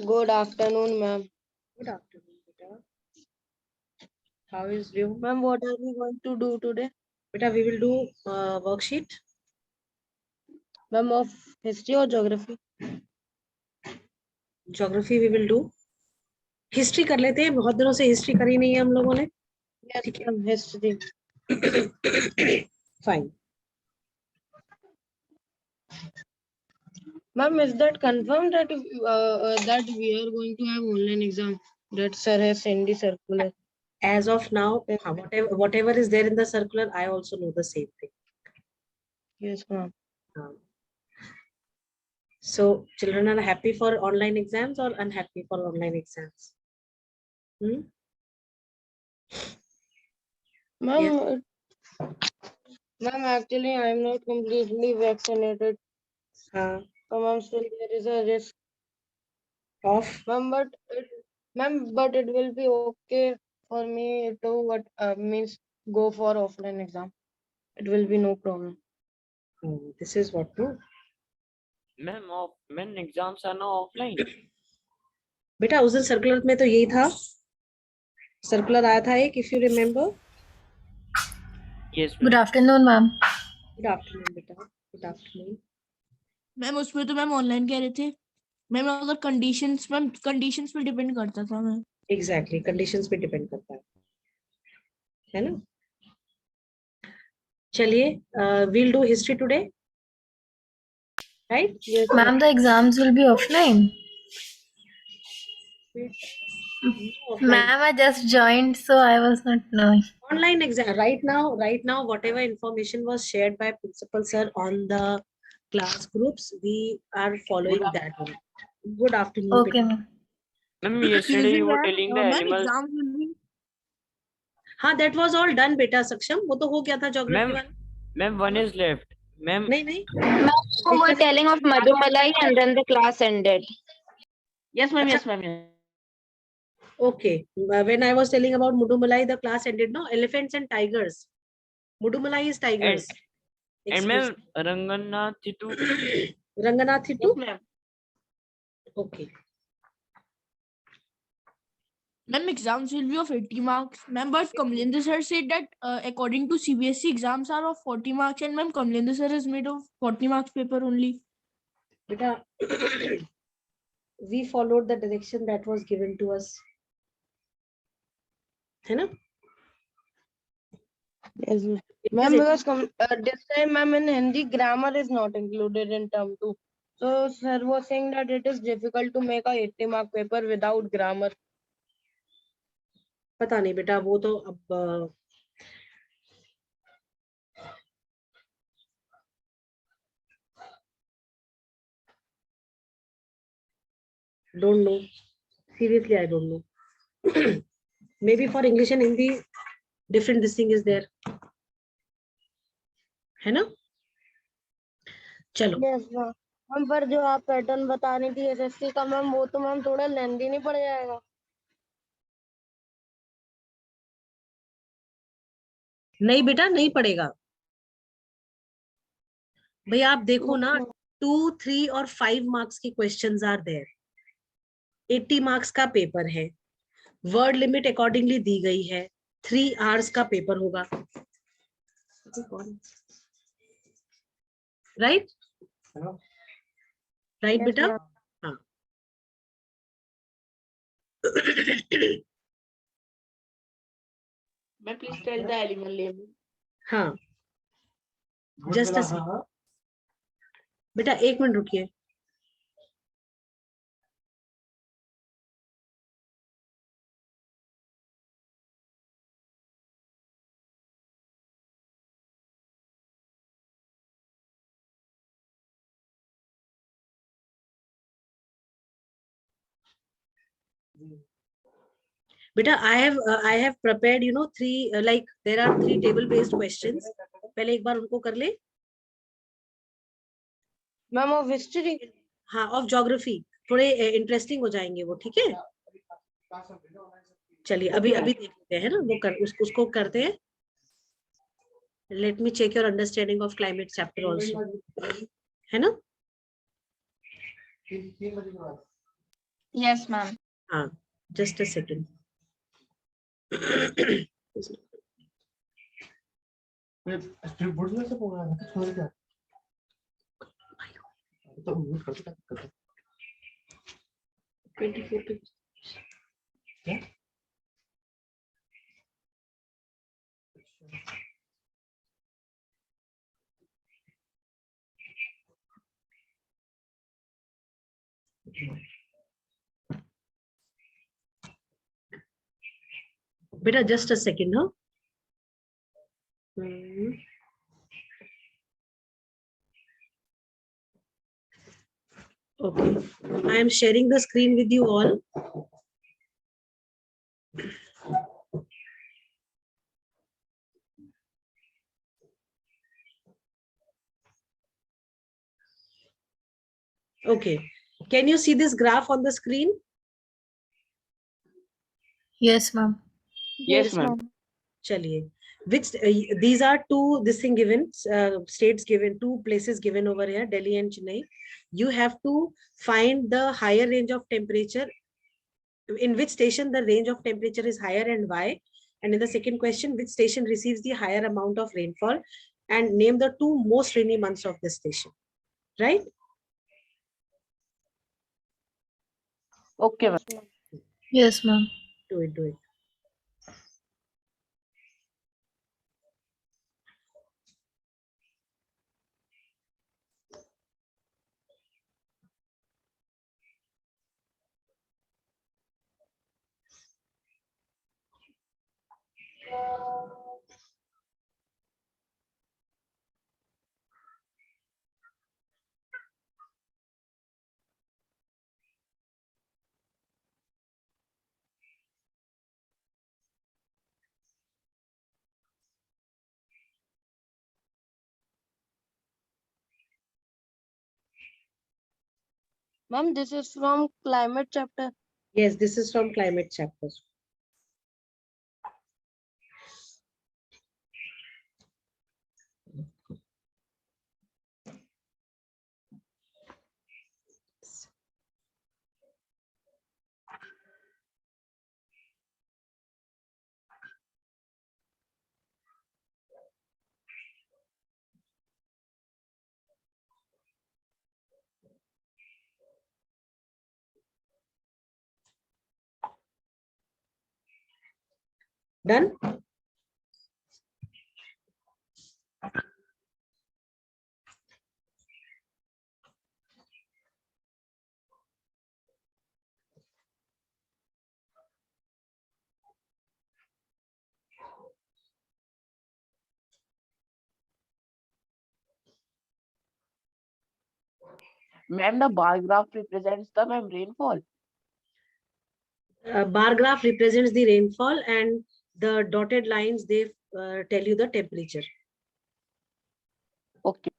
Good afternoon, ma'am. Good afternoon, beta. How is you? Ma'am, what are we going to do today? Beta, we will do worksheet. Ma'am, of history or geography? Geography we will do. History कर लेते हैं, बहुत दिनों से history करी नहीं है हम लोगों ने. Yes, ma'am, history. Fine. Ma'am, is that confirmed that that we are going to have online exam? That sir has sent the circular. As of now, whatever is there in the circular, I also know the same thing. Yes, ma'am. So children are happy for online exams or unhappy for online exams? Ma'am, Yes. ma'am, actually, I am not completely vaccinated. So, ma'am, still there is a risk. Of? Ma'am, but it will be okay for me to means go for offline exam. It will be no problem. This is what no. Ma'am, exams are now offline. बेटा उस दिन circular में तो यही था. Circular आया था एक, if you remember. Yes. Good afternoon, ma'am. Good afternoon, बेटा. Good afternoon. मैम उसमें तो मैम ऑनलाइन कह रहे थे. मैम अगर कंडीशंस पे डिपेंड करता था मैम. Exactly, conditions पे डिपेंड करता है ना. चलिए, we'll do history today, right? Yes, Ma'am, the exams will be offline. Ma'am, I just joined, so I was not knowing. Online exam right now whatever information was shared by principal sir on the class groups, we are following that one. Good afternoon. Okay, ma'am. Ma'am, yesterday you were telling the animals. हाँ, that was all done बेटा. सक्षम, वो तो हो गया था geography वाला. Ma'am, one is left. Ma'am. नहीं. Ma'am, you were telling of Madhumalai and then the class ended. Yes, ma'am. Yes, ma'am. Okay, when I was telling about Mudumalai, the class ended. No, elephants and tigers. Mudumalai is tigers. And ma'am, Ranganathitu. Ranganathitu? Yes, ma'am. Okay. Ma'am, exams will be of 80 marks. Ma'am, but Kamlendra sir said that according to CBSE, exams are of 40 marks, and ma'am, Kamlendra sir is made of 40 marks paper only. Beta, we followed the direction that was given to us. है ना? Yes, ma'am. Because this time, ma'am, in Hindi, grammar is not included in term 2. So, sir was saying that it is difficult to make a 80-mark paper without grammar. पता नहीं बेटा, वो तो अब don't know. Seriously, I don't know. Maybe for English and Hindi, different this thing is there. है ना? चलो. Yes, ma'am. हम पर जो आप पैटर्न बता रही थी एसएससी का मैम, वो तो मैम थोड़ा लेंदी नहीं पड़ जाएगा? नहीं बेटा, नहीं पड़ेगा. भैया आप देखो ना, 2, 3 और 5 मार्क्स की क्वेश्चंस आर देयर. 80 मार्क्स का पेपर है. वर्ड लिमिट अकॉर्डिंगली दी गई है. 3 आवर्स का पेपर होगा. राइट? राइट बेटा? हाँ. Ma'am, please tell the animal name. हाँ. जस्ट बेटा 1 मिनट रुकिए. बेटा I have prepared three like there are 3 table based questions. पहले एक बार उनको कर ले. Ma'am of history. हाँ, ऑफ ज्योग्राफी थोड़े इंटरेस्टिंग हो जाएंगे वो, ठीक है. चलिए अभी अभी देख लेते हैं ना, वो उसको करते हैं. Let me check your understanding of climate chapter also, है ना. Yes, ma'am. हाँ, जस्ट अ सेकंड. बेटा जस्ट अ सेकंड. हाँ. Okay, I am sharing the screen with you all. Okay, can you see this graph on the screen? Yes, ma'am. Yes, ma'am. चलिए, which these are two this thing given states given, two places given over here, Delhi and Chennai. You have to find the higher range of temperature, in which station the range of temperature is higher and why. And in the second question, which station receives the higher amount of rainfall, and name the 2 most rainy months of this station, right? Okay, ma'am. Yes, ma'am. Do it. Ma'am, this is from climate chapter. Yes, this is from climate chapter. Done? Ma'am, the bar graph represents the rainfall. Bar graph represents the rainfall, and the dotted lines, they tell you the temperature. Okay.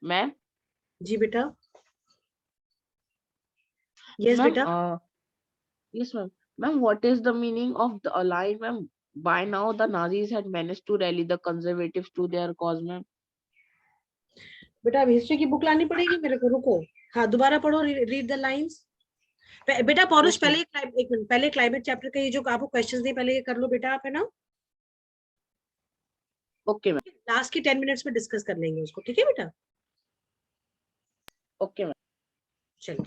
Ma'am? जी बेटा. Yes, Ma'am, beta. yes, ma'am. Ma'am, what is the meaning of the line, ma'am? By now, the Nazis had managed to rally the conservatives to their cause, ma'am. बेटा अब history की book लानी पड़ेगी मेरे को. रुको. हाँ, दोबारा पढ़ो. Read the lines. बेटा पौरुष, पहले एक मिनट, पहले क्लाइमेट चैप्टर का ये जो आपको क्वेश्चंस दिए पहले ये कर लो बेटा, आप, है ना. Okay ma'am. लास्ट की 10 मिनट्स में डिस्कस कर लेंगे उसको, ठीक है बेटा. Okay ma'am. चलो.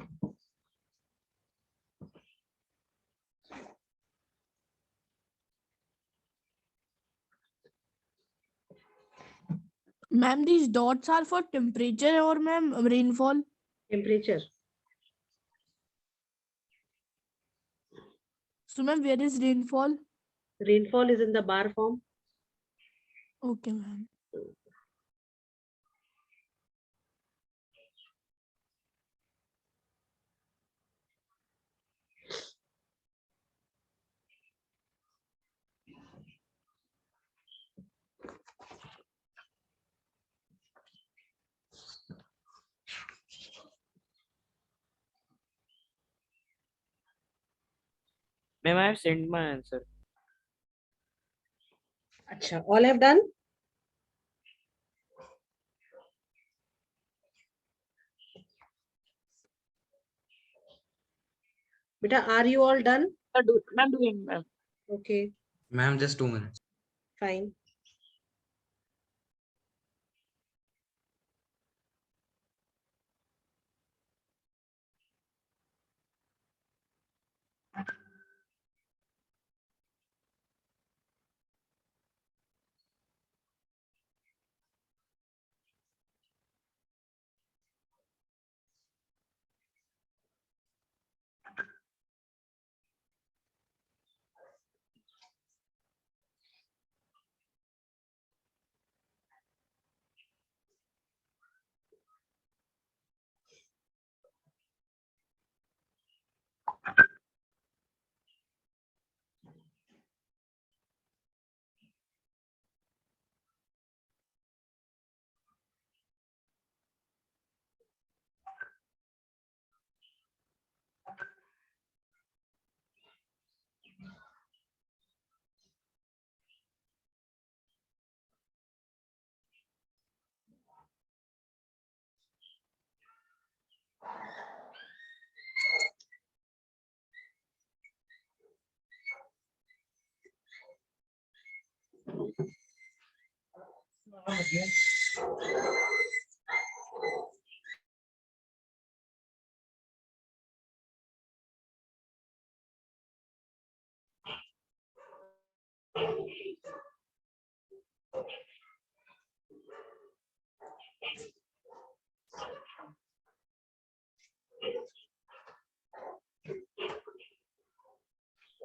Ma'am, these dots are for temperature or ma'am rainfall? Temperature. So ma'am, where is rainfall? Rainfall is in the bar form. Okay, ma'am. Ma'am, I have sent my answer. Acha, all have done? Beta, are you all done? Ma'am, doing, ma'am. Okay, Ma'am, just 2 minutes. fine.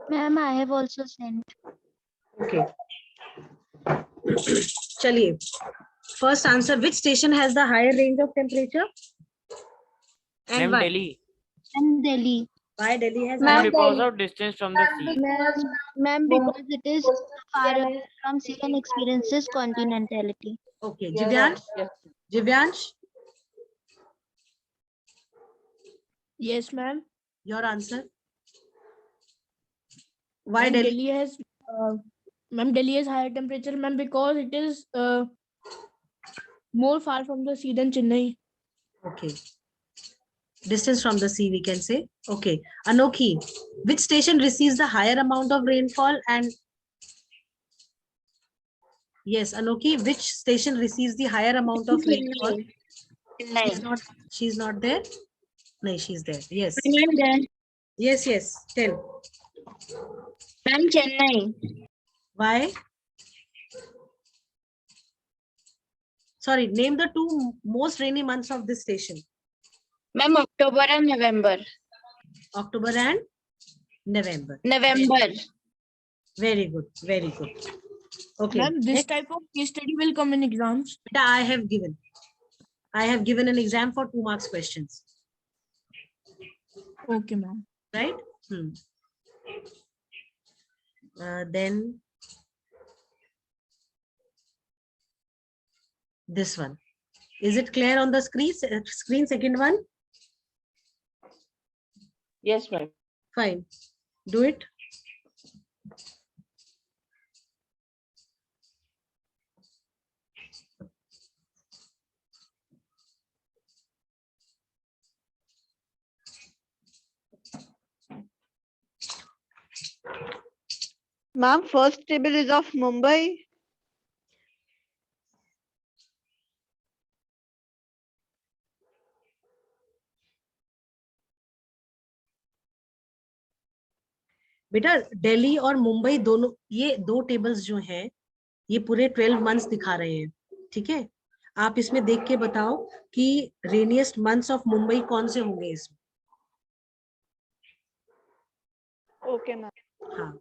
Ma'am, I have also sent. Okay. Chaliye. First answer, which station has the higher range of temperature? And Ma'am, why? Delhi. And Delhi. Why Delhi has Ma'am, higher? because of distance from the sea. Ma'am, because it is far away from sea and experiences continentality. Okay, Jivyansh? Yes. Jivyansh, Yes, ma'am. your answer? Why Ma'am, Delhi? Delhi has ma'am, Delhi has higher temperature, ma'am, because it is more far from the sea than Chennai. Okay. Distance from the sea, we can say. Okay. Anokhi, which station receives the higher amount of rainfall? And yes, Anokhi, which station receives the higher amount of rainfall? Chennai. She's not there? No, she's there. Yes. Ma'am, then. Yes, yes. Tell. Ma'am, Chennai. Why? Sorry, name the two most rainy months of this station. Ma'am, October and November. October and November. November. Very good. Very good. Okay. Ma'am, this Next, type of case study will come in exams. I have given. I have given an exam for 2 marks questions. Okay, ma'am. Right? Then this one. Is it clear on the screen? Screen, second one? Yes, ma'am. Fine. Do it. Ma'am, first table is of Mumbai. बेटा दिल्ली और मुंबई दोनों, ये दो tables जो हैं ये पूरे 12 months दिखा रहे हैं, ठीक है। आप इसमें देख के बताओ कि रेनिएस्ट मंथ्स ऑफ मुंबई कौन से होंगे इसमें. Okay, ma'am. हाँ.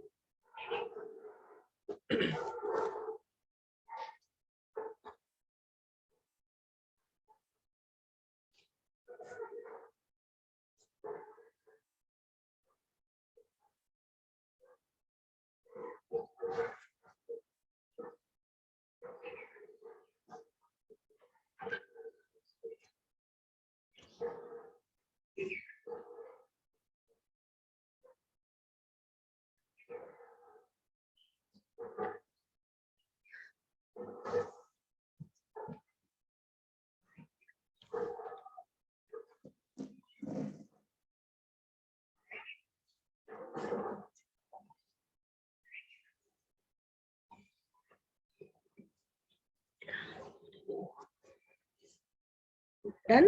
Done.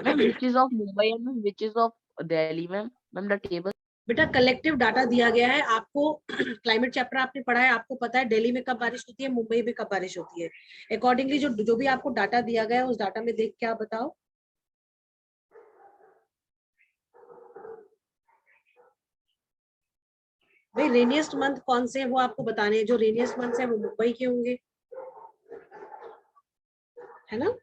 Ma'am, which is of Mumbai and ma'am, which is of Delhi, ma'am? Ma'am, the table. बेटा कलेक्टिव डाटा दिया गया है आपको. क्लाइमेट चैप्टर आपने पढ़ा है, आपको पता है दिल्ली में कब बारिश होती है, मुंबई में कब बारिश होती है. अकॉर्डिंगली जो जो भी आपको डाटा दिया गया है उस डाटा में देख के आप बताओ. भाई रेनिएस्ट मंथ कौन से हैं वो आपको बताने हैं. जो रेनिएस्ट मंथ है वो मुंबई के होंगे, है ना.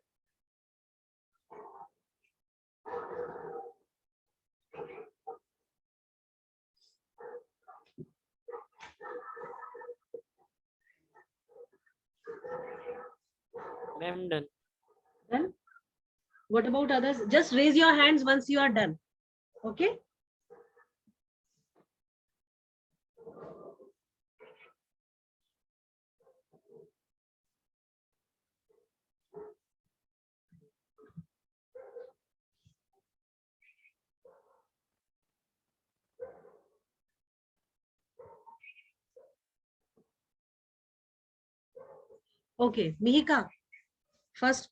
Ma'am, done. Done. What about others? Just raise your hands once you are done. Okay. Okay, Mihika, first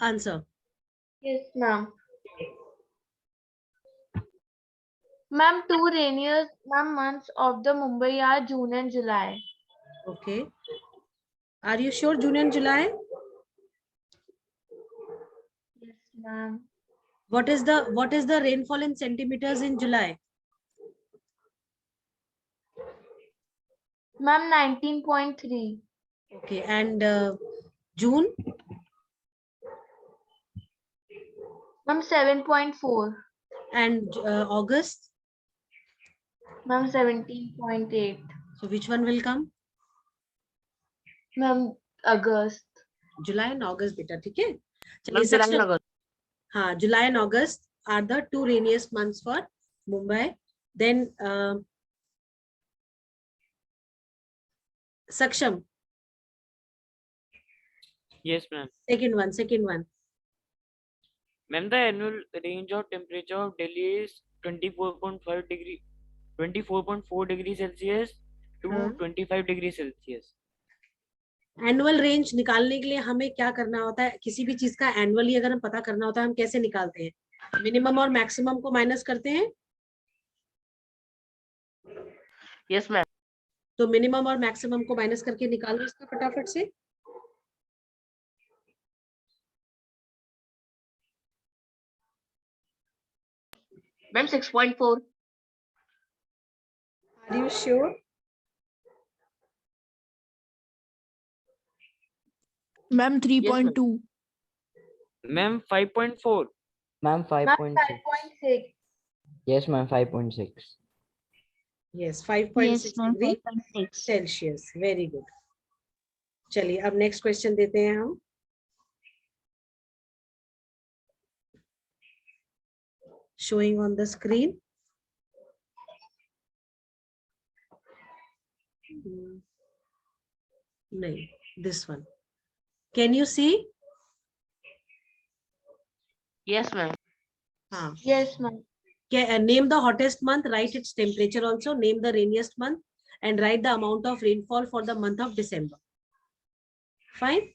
answer. Yes, ma'am. Ma'am, two rainiest months of the Mumbai are June and July. Okay. Are you sure June and July? Yes, ma'am. What is the rainfall in centimeters in July? Ma'am, 19.3. Okay, and June? Ma'am, 7.4. And August? Ma'am, 17.8. So which one will come? Ma'am, August. July and August, beta. ठीक है. Ma'am, July and August. हाँ, July and August are the two rainiest months for Mumbai. Then Saksham. Yes, ma'am. Second one. Ma'am, the annual range of temperature of Delhi is 24.4 degrees Celsius to 25 degrees Celsius. Annual range निकालने के लिए हमें क्या करना होता है? किसी भी चीज का एनुअली अगर हम पता करना होता है, हम कैसे निकालते हैं? मिनिमम और मैक्सिमम को माइनस करते हैं. Yes, ma'am. तो मिनिमम और मैक्सिमम को माइनस करके निकालो इसका फटाफट से. Ma'am, 6.4. Are you sure? Ma'am, 3.2. Ma'am, 5.4. Ma'am, 5.6. 5.6. Yes, ma'am, 5.6. Yes, 5.6 Yes, ma'am, degree 5.6. Celsius. Very good. चलिए अब नेक्स्ट क्वेश्चन देते हैं हम. Showing on the screen. नहीं, this one. Can you see? Yes, ma'am. हाँ. Yes, ma'am. Name the hottest month, write its temperature also, name the rainiest month, and write the amount of rainfall for the month of December. Fine.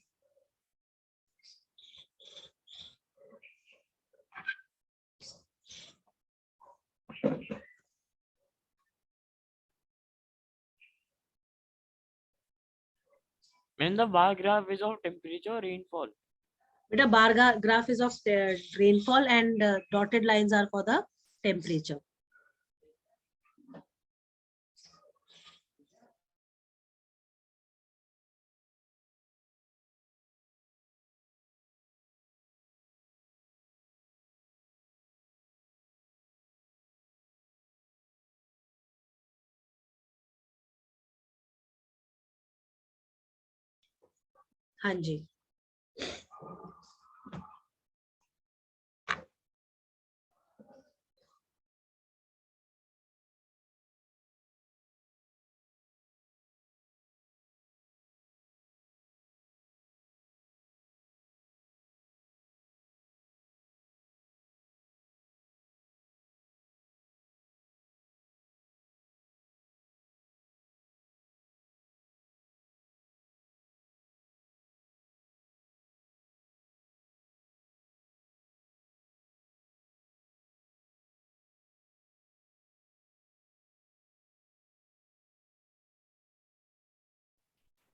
Ma'am, the bar graph is of temperature rainfall. Beta, bar graph is of rainfall and dotted lines are for the temperature. हाँ जी.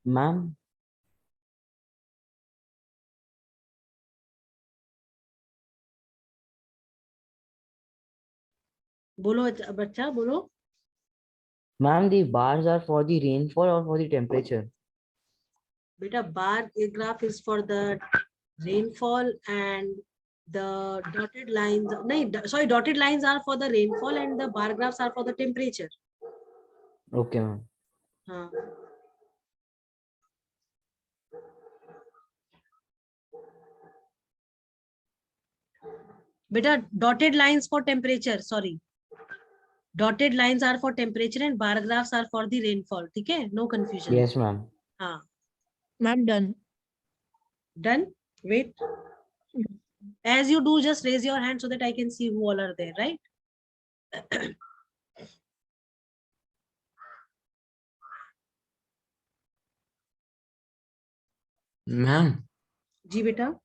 Ma'am, बोलो बच्चा बोलो. ma'am, the bars are for the rainfall or for the temperature? Beta, bar graph is for the rainfall and the dotted lines. No, sorry, dotted lines are for the rainfall and the bar graphs are for the temperature. Okay, ma'am. हाँ. Beta, dotted lines for temperature. Sorry. Dotted lines are for temperature and bar graphs are for the rainfall. ठीक है? No confusion. Yes, ma'am. हाँ. Ma'am, done. Done? Wait. As you do, just raise your hand so that I can see who all are there, right? Ma'am, जी बेटा.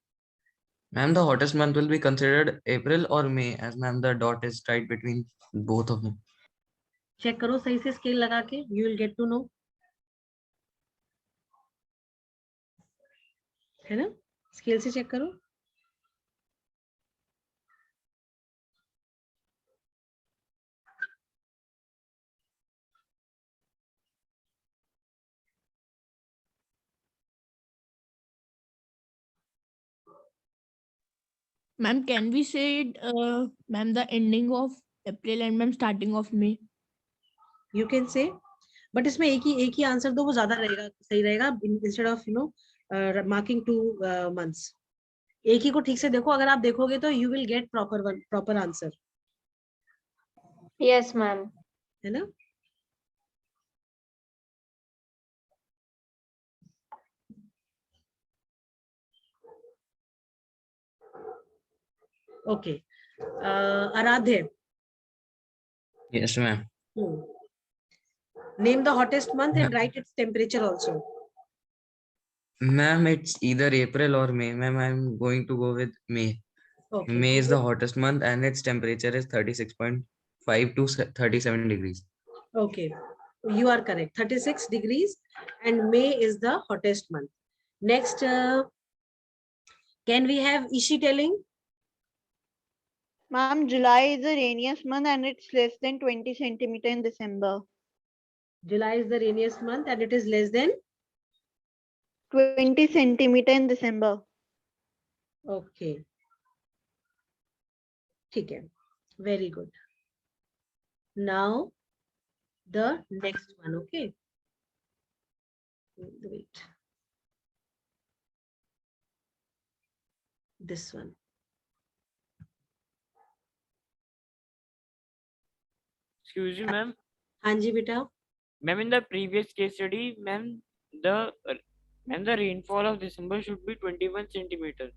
ma'am, the hottest month will be considered April or May, as ma'am, the dot is right between both of them. Check करो सही से scale लगा के. You will get to know. है ना? Scale से check करो. Ma'am, can we say it, ma'am, the ending of April and ma'am, starting of May? You can say, but इसमें एक ही आंसर दो, वो ज्यादा रहेगा, सही रहेगा, instead of marking 2 months. एक ही को ठीक से देखो. अगर आप देखोगे तो you will get proper answer. Yes, ma'am. है ना? Okay. Aradhya. Yes, ma'am. Name the hottest month and write its temperature also. Ma'am, it's either April or May. Ma'am, I'm going to go with May. Okay. May is the hottest month and its temperature is 36.5 to 37 degrees. Okay, you are correct. 36 degrees and May is the hottest month. Next, can we have Ishi telling? Ma'am, July is the rainiest month and it's less than 20 centimeter in December. July is the rainiest month and it is less than 20 centimeter in December. Okay. ठीक है. Very good. Now the next one. Okay. Wait. This one. Excuse me, ma'am. हाँ जी बेटा. Ma'am, in the previous case study, ma'am, the rainfall of December should be 21 centimeter.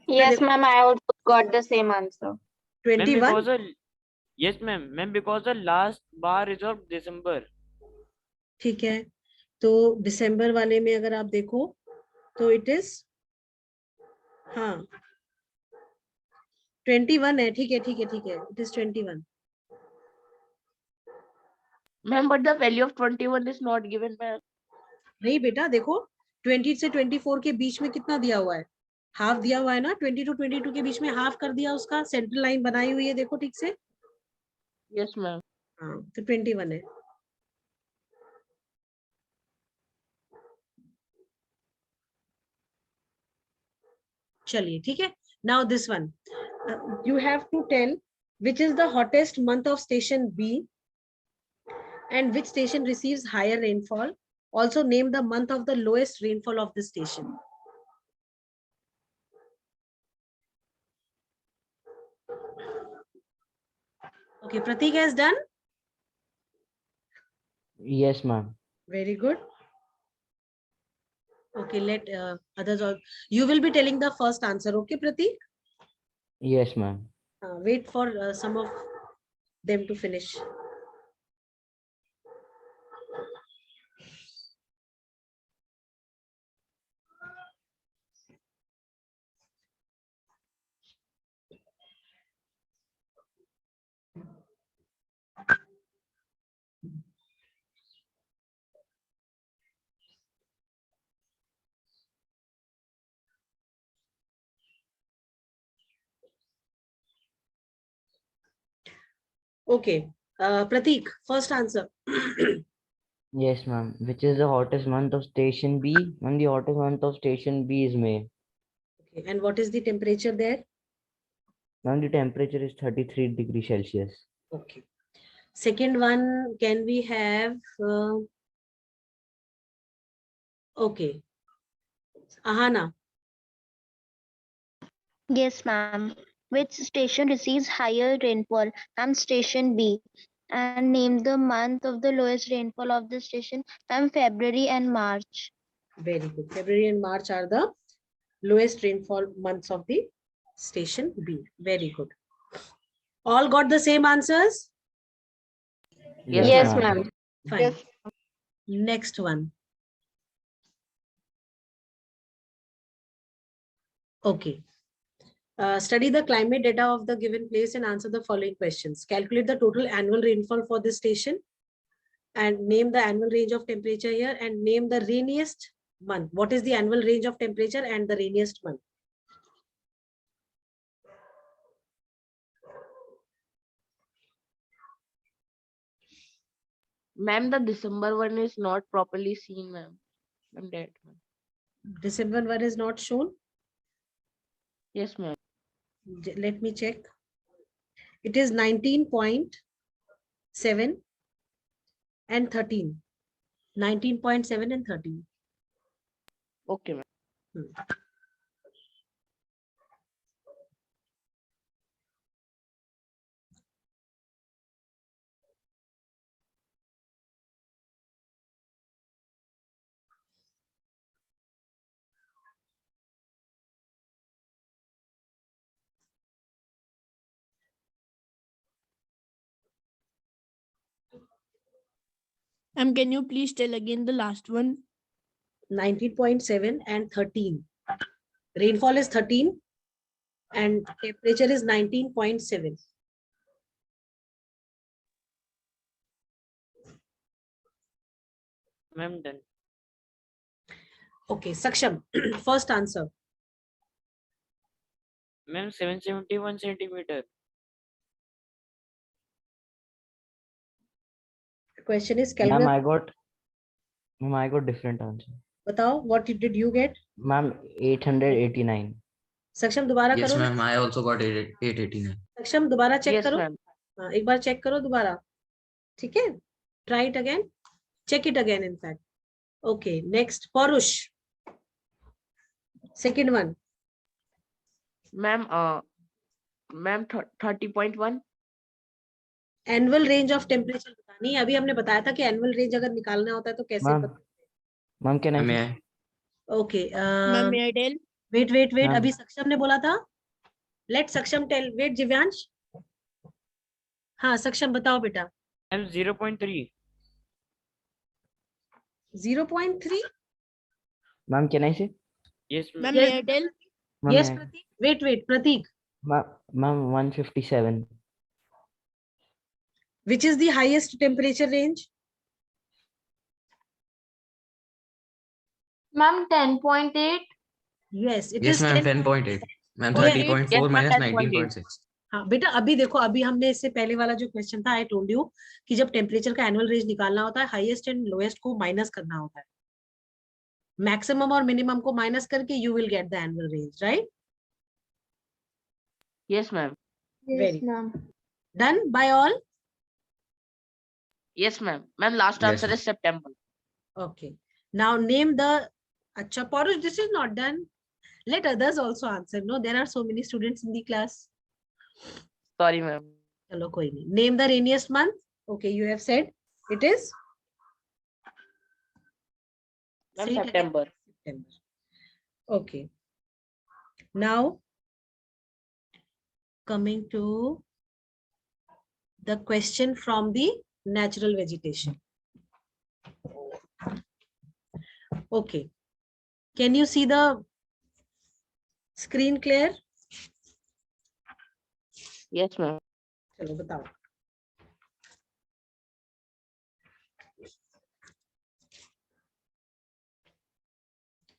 Yes, ma'am. I also got the same answer. 21. Yes, ma'am. Ma'am, because the last bar is of December. ठीक है. तो दिसंबर वाले में अगर आप देखो तो it is, हाँ, 21 है. ठीक है. It is 21. Ma'am, but the value of 21 is not given, ma'am. नहीं बेटा देखो, 20 से 24 के बीच में कितना दिया हुआ है? हाफ दिया हुआ है ना, 20 to 22 के बीच में हाफ कर दिया उसका, सेंट्रल लाइन बनाई हुई है, देखो ठीक से। Yes, ma'am. हाँ, तो 21 है। चलिए ठीक है। Now this one, you have to tell which is the hottest month of station B and which station receives higher rainfall. Also name the month of the lowest rainfall of the station. Okay, Pratik has done. Yes, ma'am. Very good. Okay, let others all. You will be telling the first answer. Okay, Pratik? Yes, ma'am. Wait for some of them to finish. Okay, Pratik, first answer. Yes, ma'am. Which is the hottest month of station B? Ma'am, the hottest month of station B is May. Okay, and what is the temperature there? Ma'am, the temperature is 33 degrees Celsius. Okay. Second one, can we have? Okay, Ahana. Yes, ma'am. Which station receives higher rainfall? Ma'am, station B. And name the month of the lowest rainfall of the station. Ma'am, February and March. Very good. February and March are the lowest rainfall months of the station B. Very good. All got the same answers? Yes, ma'am. Fine. Yes. Next one. Okay. Study the climate data of the given place and answer the following questions. Calculate the total annual rainfall for this station and name the annual range of temperature here and name the rainiest month. What is the annual range of temperature and the rainiest month? Ma'am, the December one is not properly seen, ma'am. I'm dead, ma'am. December one is not shown. Yes, ma'am. Let me check. It is 19.7 and 13. 19.7 and 13. Okay, ma'am. Can you please tell again the last one? 19.7 and 13. Rainfall is 13 and temperature is 19.7. Ma'am, done. Okay, Saksham, first answer. Ma'am, 771 centimeter. The question is Ma'am, calculate. I got different answer. Batao, what did you get? Ma'am, 889. Saksham, दोबारा Yes, करो. ma'am. I also got 889. Saksham, दोबारा check Yes, करो. ma'am. हाँ, एक बार check करो दोबारा. ठीक है? Try it again. Check it again, in fact. Okay, next, Parush. Second one. Ma'am, 30.1. Annual range of temperature बतानी है. अभी हमने बताया था कि annual range अगर निकालना होता है तो कैसे Ma'am, ma'am, can I? May I? Okay. Ma'am, may I tell? Wait. Ma'am. अभी सक्षम ने बोला था. Let Saksham tell. Wait, Jivyansh. हाँ, सक्षम बताओ बेटा. Ma'am, 0.3. 0.3. Ma'am, can I say? Yes, Ma'am, Yes. may I tell? Ma'am, Yes, may I? Pratik. Wait, Pratik. Ma'am, 157. Which is the highest temperature range? Ma'am, 10.8. Yes, it Yes, is ma'am. 10. 10.8. Ma'am, Oh, yeah. 30.4 Yes, ma'am, minus 10.8. 19.6. हाँ बेटा, अभी देखो, अभी हमने इससे पहले वाला जो क्वेश्चन था, आई टोल्ड यू कि जब टेम्परेचर का एनुअल रेंज निकालना होता है, हाईएस्ट एंड लोएस्ट को माइनस करना होता है, मैक्सिमम और मिनिमम को माइनस करके you will get the annual range, right? Yes, ma'am. Yes, Very ma'am. done by all. Yes, ma'am. Ma'am, last Yes, answer ma'am. is September. Okay, now name the. Acha Parush, this is not done. Let others also answer. No, there are so many students in the class. Sorry, ma'am. Chalo, koi nahi. Name the rainiest month. Okay, you have said it is. Ma'am, Say it again. September. September. Okay. Now, coming to the question from the natural vegetation. Okay. Can you see the screen clear? Yes, ma'am. चलो बताओ.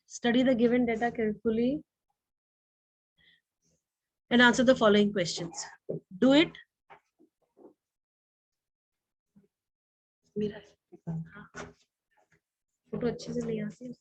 Study the given data carefully and answer the following questions. Do it. मेरा photo अच्छे से नहीं आती.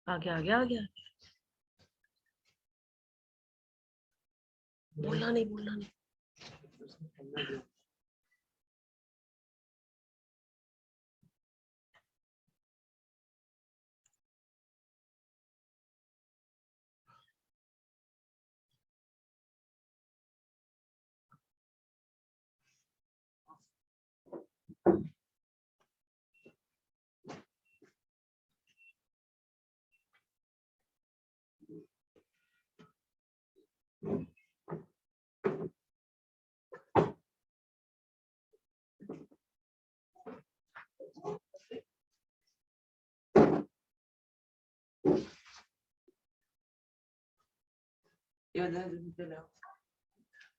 आ गया. बोलना नहीं.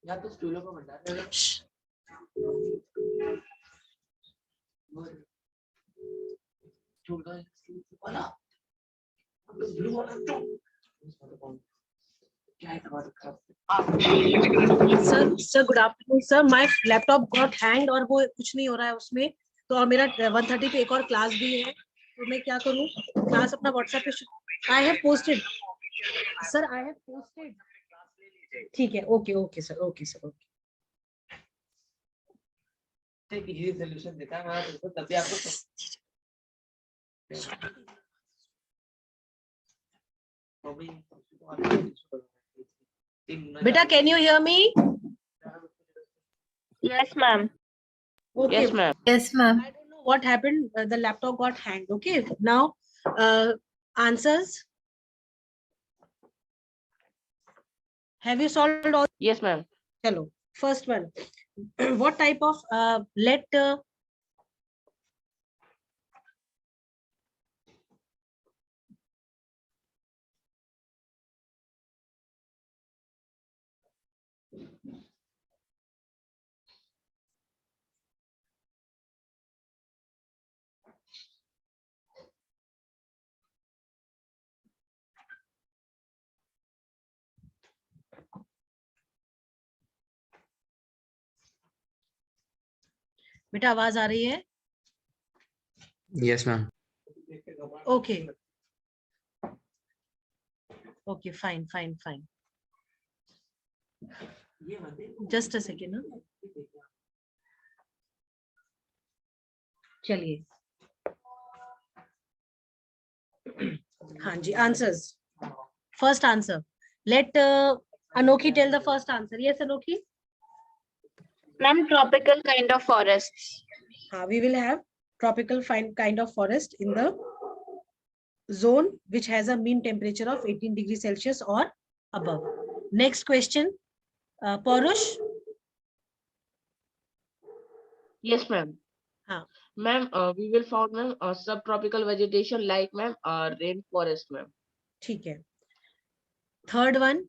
या तो स्टूलों को हटा दे. स्टूल का वाला ब्लू वाला क्या है तुम्हारा? Sir good afternoon sir, my laptop got hang और वो कुछ नहीं हो रहा है उसमें, तो और मेरा 1:30 पे एक और क्लास भी है, तो मैं क्या करूं? क्लास अपना व्हाट्सएप पे I have posted sir, I have posted. ठीक है, okay okay sir, okay sir, okay. Solution देता है मैं तो तभी आपको बेटा can you hear me? Yes, ma'am. Okay. Yes, ma'am. Yes, ma'am. I don't know what happened. The laptop got hanged. Okay. Now, answers. Have you solved all? Yes, ma'am. Hello. First one. What type of let बेटा आवाज आ रही है? Yes, ma'am. Okay. Okay, fine, fine, fine. Just a second. चलिए हाँ जी, answers. First answer. Let Anokhi tell the first answer. Yes, Anokhi. Ma'am, tropical kind of forests. We will have tropical kind of forest in the zone which has a mean temperature of 18 degrees Celsius or above. Next question, Parush. Yes, ma'am. Ma'am, we will found ma'am subtropical vegetation like ma'am rainforest, ma'am. ठीक है. Third one,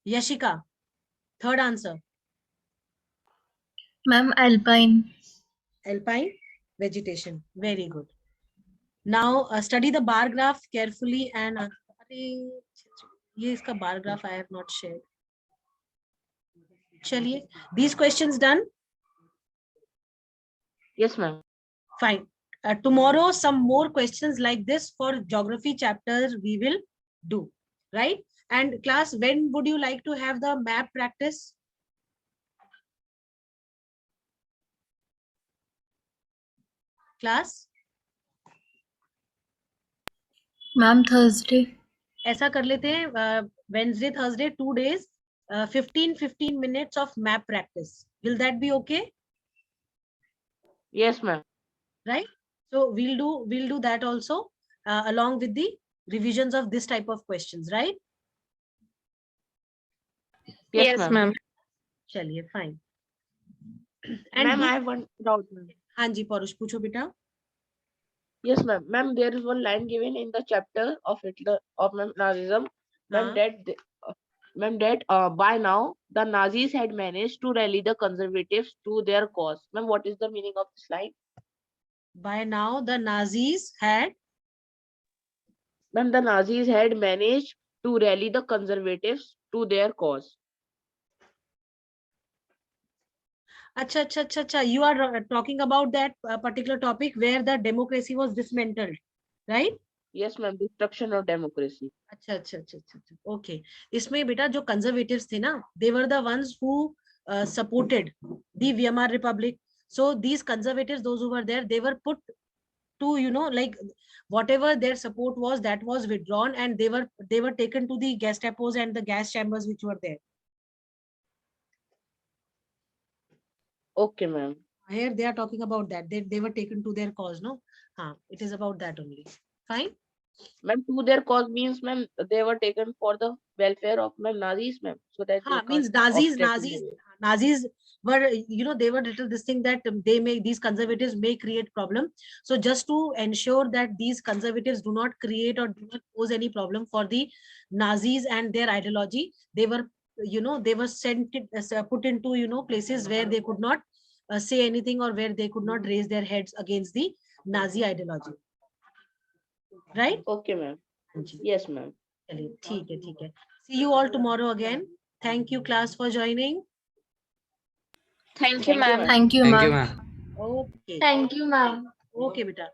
Yashika. Third answer. Ma'am, alpine. Alpine vegetation. Very good. Now study the bar graph carefully and ये इसका bar graph I have not shared. चलिए, these questions done. Yes, ma'am. Fine. Tomorrow some more questions like this for geography chapter we will do, right? And class, when would you like to have the map practice? Class? Ma'am, Thursday. ऐसा कर लेते हैं, Wednesday, Thursday, 2 days, 15 minutes of map practice. Will that be okay? Yes, ma'am. Right? So we'll do that also along with the revisions of this type of questions, right? Yes, ma'am. चलिए, fine. Ma'am, I have one doubt, ma'am. हाँ जी, पौरुष पूछो बेटा. Yes, ma'am. Ma'am, there is one line given in the chapter of Hitler of ma'am Nazism. Ma'am, that by now the Nazis had managed to rally the conservatives to their cause. Ma'am, what is the meaning of this line? By now the Nazis had. Ma'am, the Nazis had managed to rally the conservatives to their cause. Acha. You are talking about that particular topic where the democracy was dismantled, right? Yes, ma'am. Destruction of democracy. अच्छा. Okay. इसमें बेटा जो conservatives थे ना, they were the ones who supported the Weimar Republic. So these conservatives, those who were there, they were put to, like whatever their support was, that was withdrawn, and they were taken to the Gestapos and the gas chambers which were there. Okay, ma'am. Here they are talking about that. They were taken to their cause, no? It is about that only. Fine. Ma'am, to their cause means, ma'am, they were taken for the welfare of ma'am Nazis, ma'am. So that means Nazis were, they were little this thing that these conservatives may create problem. So just to ensure that these conservatives do not create or do not pose any problem for the Nazis and their ideology, they were, they were put into, places where they could not say anything or where they could not raise their heads against the Nazi ideology. Right? Okay, ma'am. Yes, ma'am. ठीक है. See you all tomorrow again. Thank you class for joining. Thank you, ma'am. Thank you, Thank you, ma'am. ma'am. Okay. Thank you, ma'am. Okay, beta.